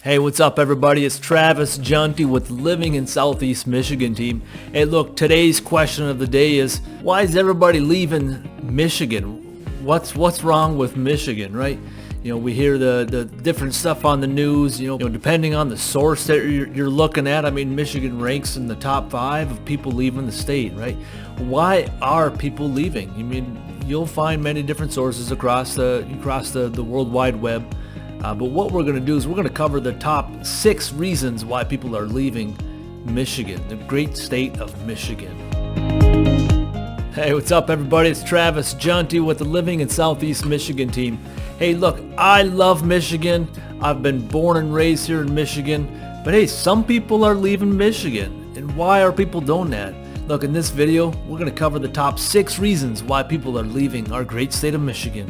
Hey, what's up everybody? It's Travis Juntti with Living in Southeast Michigan team. Hey look, today's question of the day is, why is everybody leaving Michigan? What's wrong with Michigan, right? You know, we hear the different stuff on the news, you know, depending on the source that you're looking at. I mean, Michigan ranks in the top 5 of people leaving the state, right? Why are people leaving? I mean, you'll find many different sources across the World Wide Web. But what we're going to do is we're going to cover the top 6 reasons why people are leaving Michigan, the great state of Michigan. Hey, what's up everybody? It's Travis Juntti with the Living in Southeast Michigan team. Hey, look, I love Michigan. I've been born and raised here in Michigan. But hey, some people are leaving Michigan. And why are people doing that? Look, in this video, we're going to cover the top 6 reasons why people are leaving our great state of Michigan.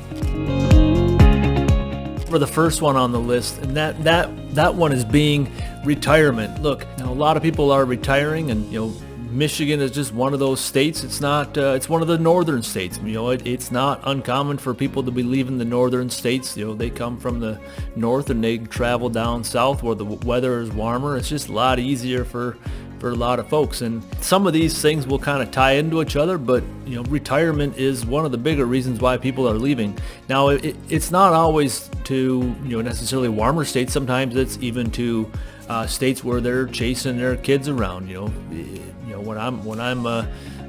For the first one on the list, and that one is being retirement. Look, you know, a lot of people are retiring, and you know, Michigan is just one of those states. It's not. It's one of the northern states. You know, it's not uncommon for people to be leaving the northern states. You know, they come from the north and they travel down south where the weather is warmer. It's just a lot easier for a lot of folks, and some of these things will kind of tie into each other, but you know, retirement is one of the bigger reasons why people are leaving. Now it's not always to, you know, necessarily warmer states. Sometimes it's even to states where they're chasing their kids around. You know, when I'm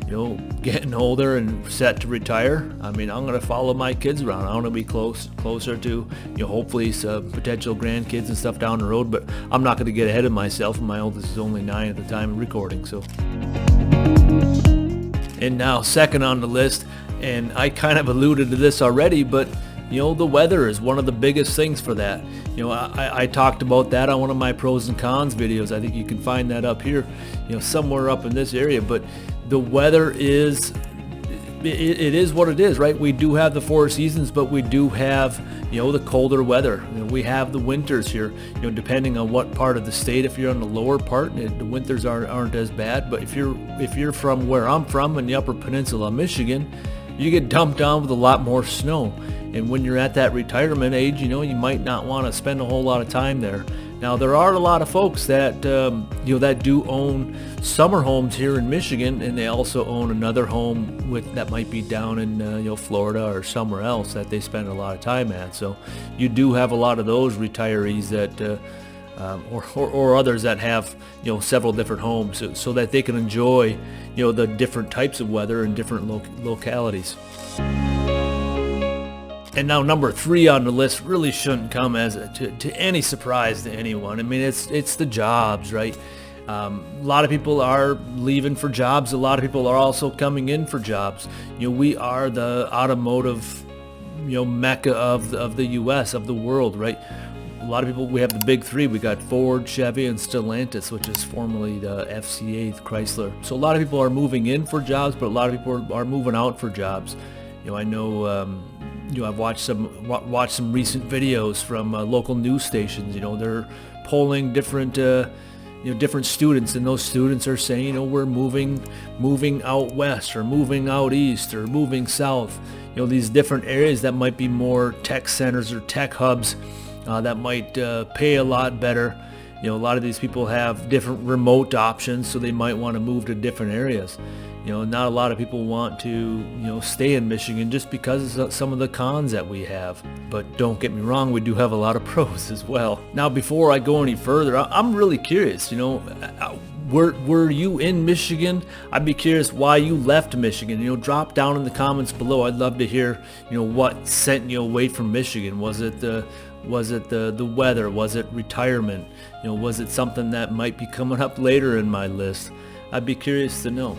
you know, getting older and set to retire, I mean, I'm going to follow my kids around. I want to be closer to, you know, hopefully some potential grandkids and stuff down the road, but I'm not going to get ahead of myself. My oldest is only 9 at the time of recording, so. And now, second on the list, and I kind of alluded to this already, but you know, the weather is one of the biggest things for that. You know, I talked about that on one of my pros and cons videos. I think you can find that up here, you know, somewhere up in this area. But the weather is, it is what it is, right? We do have the 4 seasons, but we do have, you know, the colder weather. You know, we have the winters here, you know, depending on what part of the state. If you're on the lower part, the winters aren't as bad. But if you're from where I'm from in the Upper Peninsula of Michigan, you get dumped down with a lot more snow. And when you're at that retirement age, you know, you might not want to spend a whole lot of time there. Now, there are a lot of folks that, you know, that do own summer homes here in Michigan, and they also own another home that might be down in, you know, Florida or somewhere else that they spend a lot of time at. So you do have a lot of those retirees that, or others that have, you know, several different homes so that they can enjoy, you know, the different types of weather in different localities. And now number 3 on the list really shouldn't come as to any surprise to anyone. I mean, it's the jobs, right? A lot of people are leaving for jobs. A lot of people are also coming in for jobs. You know, we are the automotive, you know, mecca of the U.S., of the world, right? A lot of people, we have the big 3. We got Ford, Chevy, and Stellantis, which is formerly the FCA, Chrysler. So a lot of people are moving in for jobs, but a lot of people are moving out for jobs. You know, I know, you know, I've watched some recent videos from local news stations. You know, they're polling different, you know, different students, and those students are saying, you know, we're moving out west, or moving out east, or moving south. You know, these different areas that might be more tech centers or tech hubs that might pay a lot better. You know, a lot of these people have different remote options, so they might want to move to different areas. You know, not a lot of people want to, you know, stay in Michigan just because of some of the cons that we have. But don't get me wrong, we do have a lot of pros as well. Now, before I go any further, I'm really curious, you know, were you in Michigan? I'd be curious why you left Michigan. You know, drop down in the comments below. I'd love to hear, you know, what sent you away from Michigan. Was it the weather? Was it retirement? You know, was it something that might be coming up later in my list? I'd be curious to know.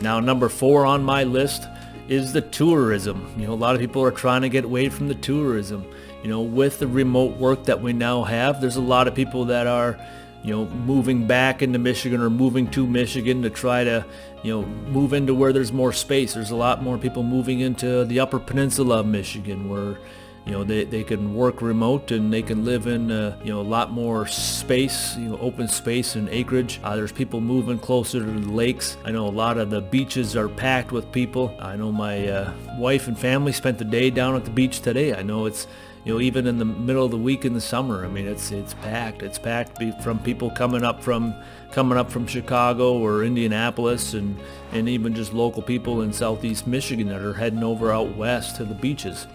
Now, number 4 on my list is the tourism. You know, a lot of people are trying to get away from the tourism. You know, with the remote work that we now have, there's a lot of people that are, you know, moving back into Michigan or moving to Michigan to try to, you know, move into where there's more space. There's a lot more people moving into the Upper Peninsula of Michigan where, you know, they can work remote and they can live in, you know, a lot more space, you know, open space and acreage. There's people moving closer to the lakes. I know a lot of the beaches are packed with people. I know my wife and family spent the day down at the beach today. I know it's even in the middle of the week in the summer. I mean, it's packed. It's packed from people coming up from Chicago or Indianapolis, and even just local people in Southeast Michigan that are heading over out west to the beaches.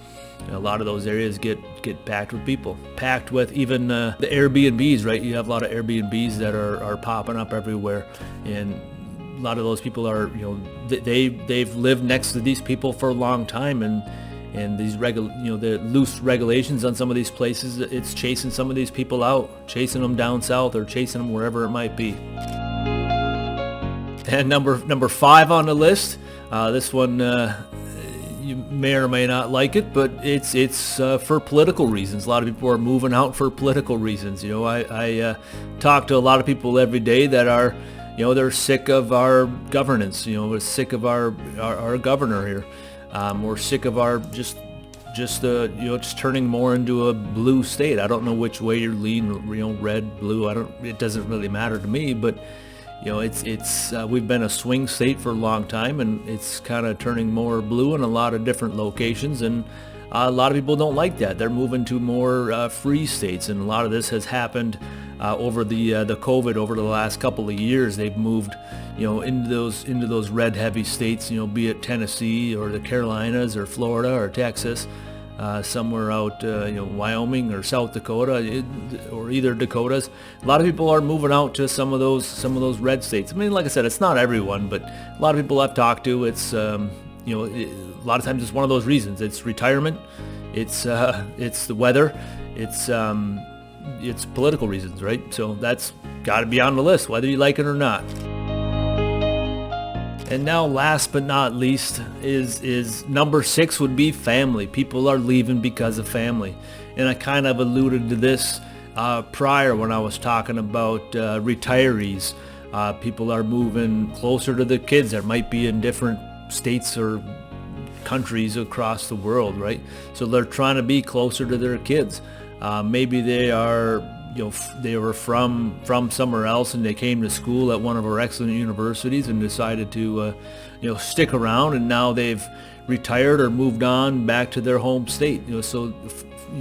A lot of those areas get packed with people, packed with even the Airbnbs, right? You have a lot of Airbnbs that are popping up everywhere, and a lot of those people are, they've lived next to these people for a long time, and these the loose regulations on some of these places, it's chasing some of these people out, chasing them down south or chasing them wherever it might be. And number 5 on the list, this one, you may or may not like it, but it's for political reasons. A lot of people are moving out for political reasons. I talk to a lot of people every day that are, they're sick of our governance. We're sick of our governor here. We're sick of our just turning more into a blue state. I don't know which way you're leaning, red, blue. It doesn't really matter to me, but we've been a swing state for a long time, and it's kind of turning more blue in a lot of different locations, and a lot of people don't like that. They're moving to more free states, and a lot of this has happened over the COVID over the last couple of years. They've moved into those red heavy states, be it Tennessee or the Carolinas or Florida or Texas, somewhere out Wyoming or South Dakota, or either Dakotas. A lot of people are moving out to some of those red states. I mean, like I said, it's not everyone, but a lot of people I've talked to, it's a lot of times it's one of those reasons. It's retirement, it's the weather, it's political reasons, right? So that's got to be on the list, whether you like it or not. And now, last but not least, is number 6 would be family. People are leaving because of family. And I kind of alluded to this prior when I was talking about retirees. People are moving closer to their kids that might be in different states or countries across the world, right? So they're trying to be closer to their kids. Maybe they are, they were from somewhere else, and they came to school at one of our excellent universities and decided to, stick around, and now they've retired or moved on back to their home state. So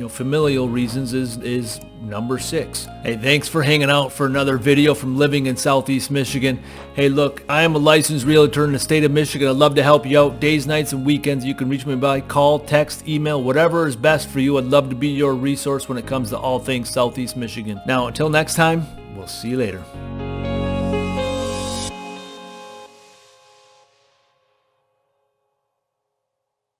familial reasons is number 6. Hey, thanks for hanging out for another video from living in Southeast Michigan. Hey, look, I am a licensed realtor in the state of Michigan. I'd love to help you out days, nights, and weekends. You can reach me by call, text, email, whatever is best for you. I'd love to be your resource when it comes to all things Southeast Michigan. Now, until next time, we'll see you later.